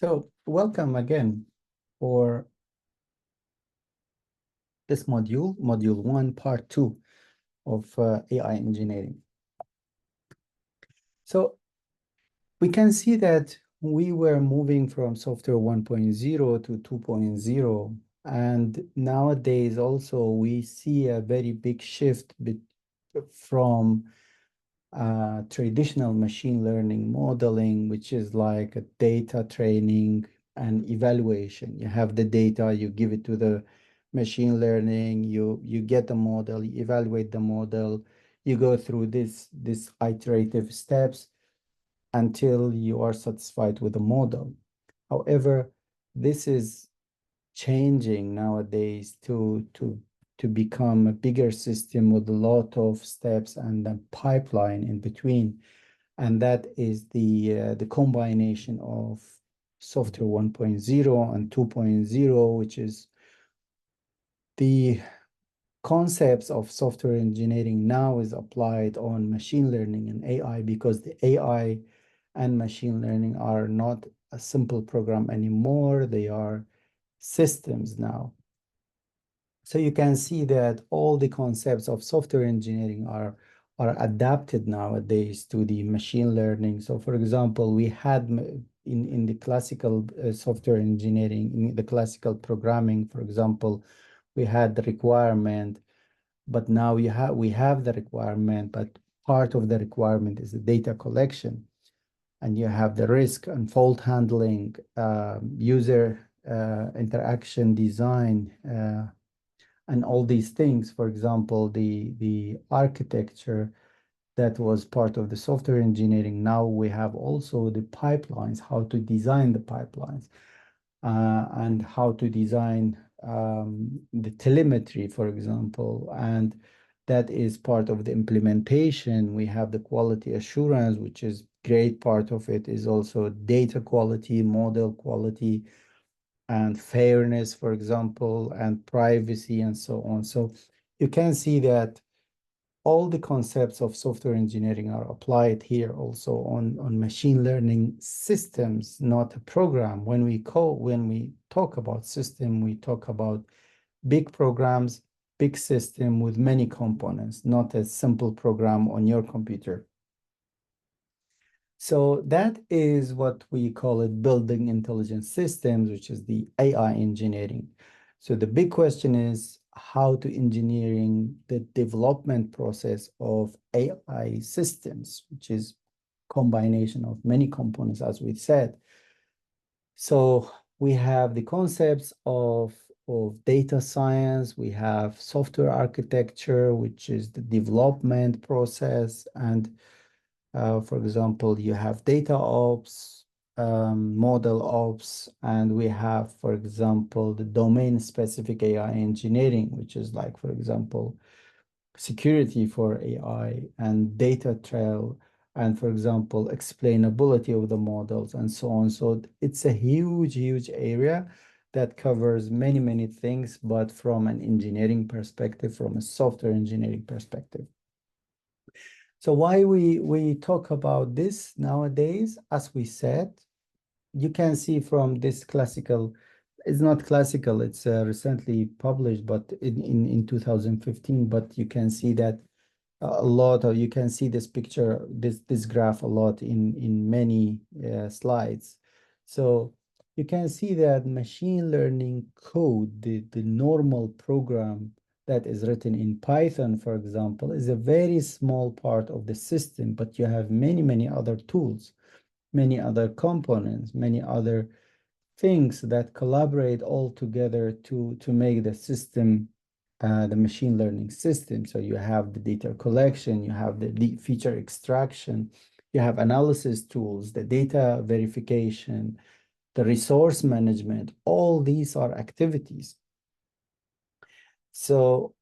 So welcome again for this module 1, part 2 of AI engineering. So we can see that we were moving from software 1.0 to 2.0, and nowadays also we see a very big shift from traditional machine learning modeling, which is like a data training and evaluation. You have the data, you give it to the machine learning, you get the model, you evaluate the model, you go through this iterative steps until you are satisfied with the model. However, this is changing nowadays to become a bigger system with a lot of steps and a pipeline in between. And that is the combination of software 1.0 and 2.0, which is the concepts of software engineering now is applied on machine learning and AI, because the AI and machine learning are not a simple program anymore. They are systems now. So you can see that all the concepts of software engineering are adapted nowadays to the machine learning. So for example, we had in the classical software engineering, in the classical programming, for example, we had the requirement, but now we have the requirement, but part of the requirement is the data collection. And you have the risk and fault handling, user interaction design, and all these things. For example, the architecture that was part of the software engineering. Now we have also the pipelines, how to design the pipelines, and how to design the telemetry, for example. And that is part of the implementation. We have the quality assurance, which is great part of it, is also data quality, model quality, and fairness, for example, and privacy, and so on. So you can see that all the concepts of software engineering are applied here also on machine learning systems, not a program. When we talk about system, we talk about big programs, big system with many components, not a simple program on your computer. So that is what we call it, building intelligent systems, which is the AI engineering. So the big question is how to engineering the development process of AI systems, which is combination of many components, as we said. So we have the concepts of data science, we have software architecture, which is the development process, and for example, you have data ops, model ops, and we have, for example, the domain-specific AI engineering, which is like, for example, security for AI and data trail, and for example, explainability of the models and so on. So it's a huge, huge area that covers many, many things, but from an engineering perspective, from a software engineering perspective. So why we talk about this nowadays, as we said, you can see from this classical, it's not classical, it's recently published, but in 2015, but you can see that a lot of, you can see this picture, this graph a lot in many slides. So you can see that machine learning code, the normal program that is written in Python, for example, is a very small part of the system, but you have many, many other tools, many other components, many other things that collaborate all together to make the system, the machine learning system. So you have the data collection, you have the feature extraction, you have analysis tools, the data verification, the resource management. All these are activities. So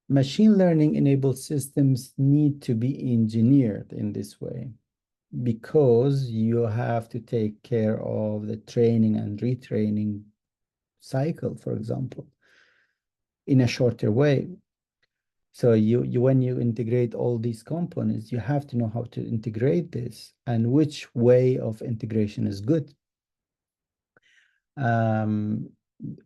machine learning enabled systems need to be engineered in this way, because you have to take care of the training and retraining cycle, for example, in a shorter way. So you when you integrate all these components, you have to know how to integrate this and which way of integration is good. Um,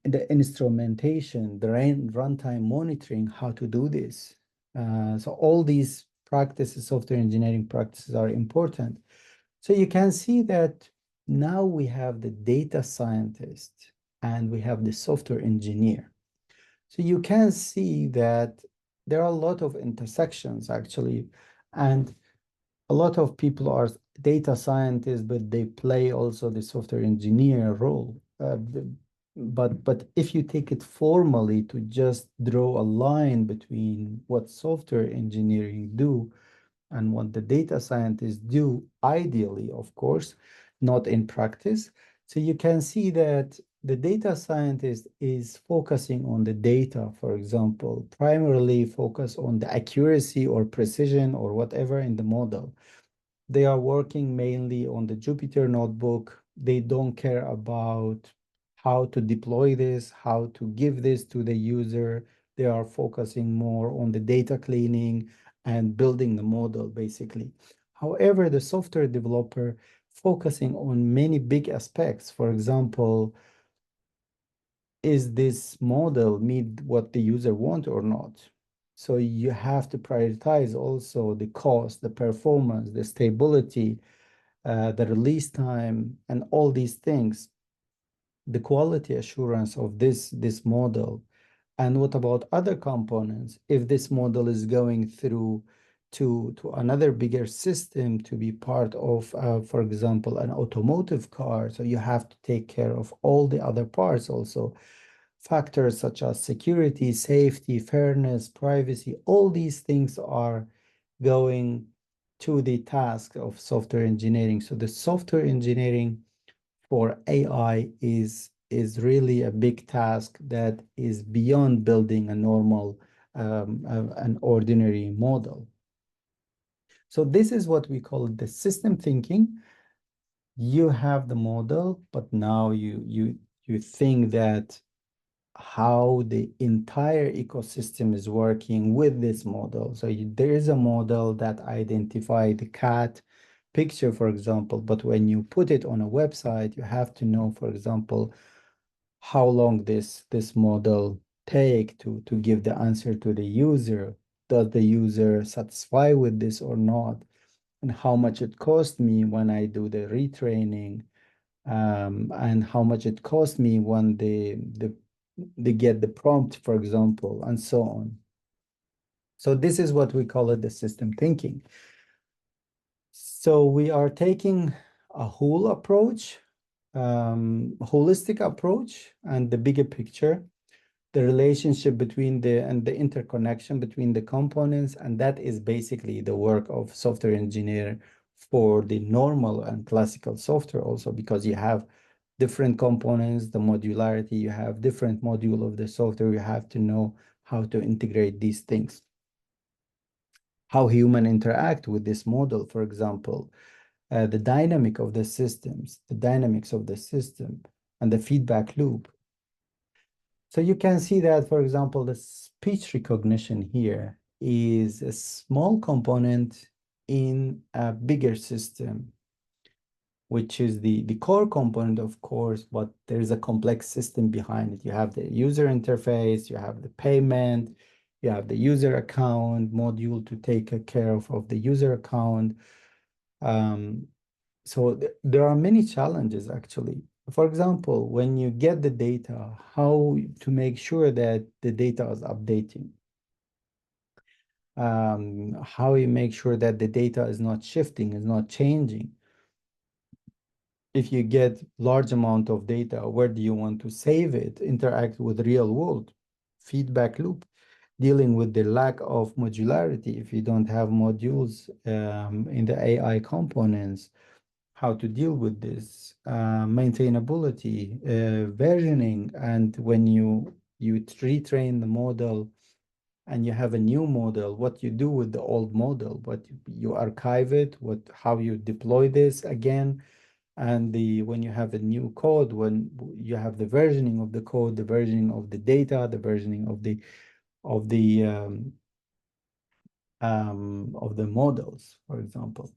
the instrumentation, the runtime monitoring, how to do this. So all these practices, software engineering practices are important. So you can see that now we have the data scientist and we have the software engineer. So you can see that there are a lot of intersections actually, and a lot of people are data scientists, but they play also the software engineer role. But if you take it formally to just draw a line between what software engineering do and what the data scientists do, ideally, of course, not in practice. So you can see that the data scientist is focusing on the data, for example, primarily focus on the accuracy or precision or whatever in the model. They are working mainly on the Jupyter notebook. They don't care about how to deploy this, how to give this to the user. They are focusing more on the data cleaning and building the model, basically. However, the software developer focusing on many big aspects. For example, is this model meet what the user want or not? So you have to prioritize also the cost, the performance, the stability, the release time, and all these things, the quality assurance of this model. And what about other components? If this model is going through to another bigger system to be part of, for example, an automotive car, so you have to take care of all the other parts also. Factors such as security, safety, fairness, privacy, all these things are going to the task of software engineering. So the software engineering for AI is really a big task that is beyond building a normal an ordinary model. So this is what we call the system thinking. You have the model, but now you think that how the entire ecosystem is working with this model. So there is a model that identify the cat picture, for example, but when you put it on a website, you have to know, for example, how long this model take to give the answer to the user. Does the user satisfy with this or not? And how much it cost me when I do the retraining, and how much it cost me when they get the prompt, for example, and so on. So this is what we call it the system thinking. So we are taking a whole approach, holistic approach, and the bigger picture, the relationship between the interconnection between the components, and that is basically the work of software engineer for the normal and classical software also, because you have different components, the modularity, you have different module of the software, you have to know how to integrate these things. How human interact with this model, for example, the dynamic of the systems, the dynamics of the system, and the feedback loop. So you can see that, for example, the speech recognition here is a small component in a bigger system, which is the core component, of course, but there's a complex system behind it. You have the user interface, you have the payment, you have the user account module to take care of the user account. Um, so there are many challenges actually. For example, when you get the data, how to make sure that the data is updating, how you make sure that the data is not shifting, is not changing. If you get large amount of data, where do you want to save it? Interact with real world, feedback loop, dealing with the lack of modularity. If you don't have modules in the AI components, how to deal with this, maintainability, versioning, and when you retrain the model and you have a new model, what you do with the old model, what you archive it, what how you deploy this again, and the when you have a new code, when you have the versioning of the code, the versioning of the data, the versioning of the of the models, for example.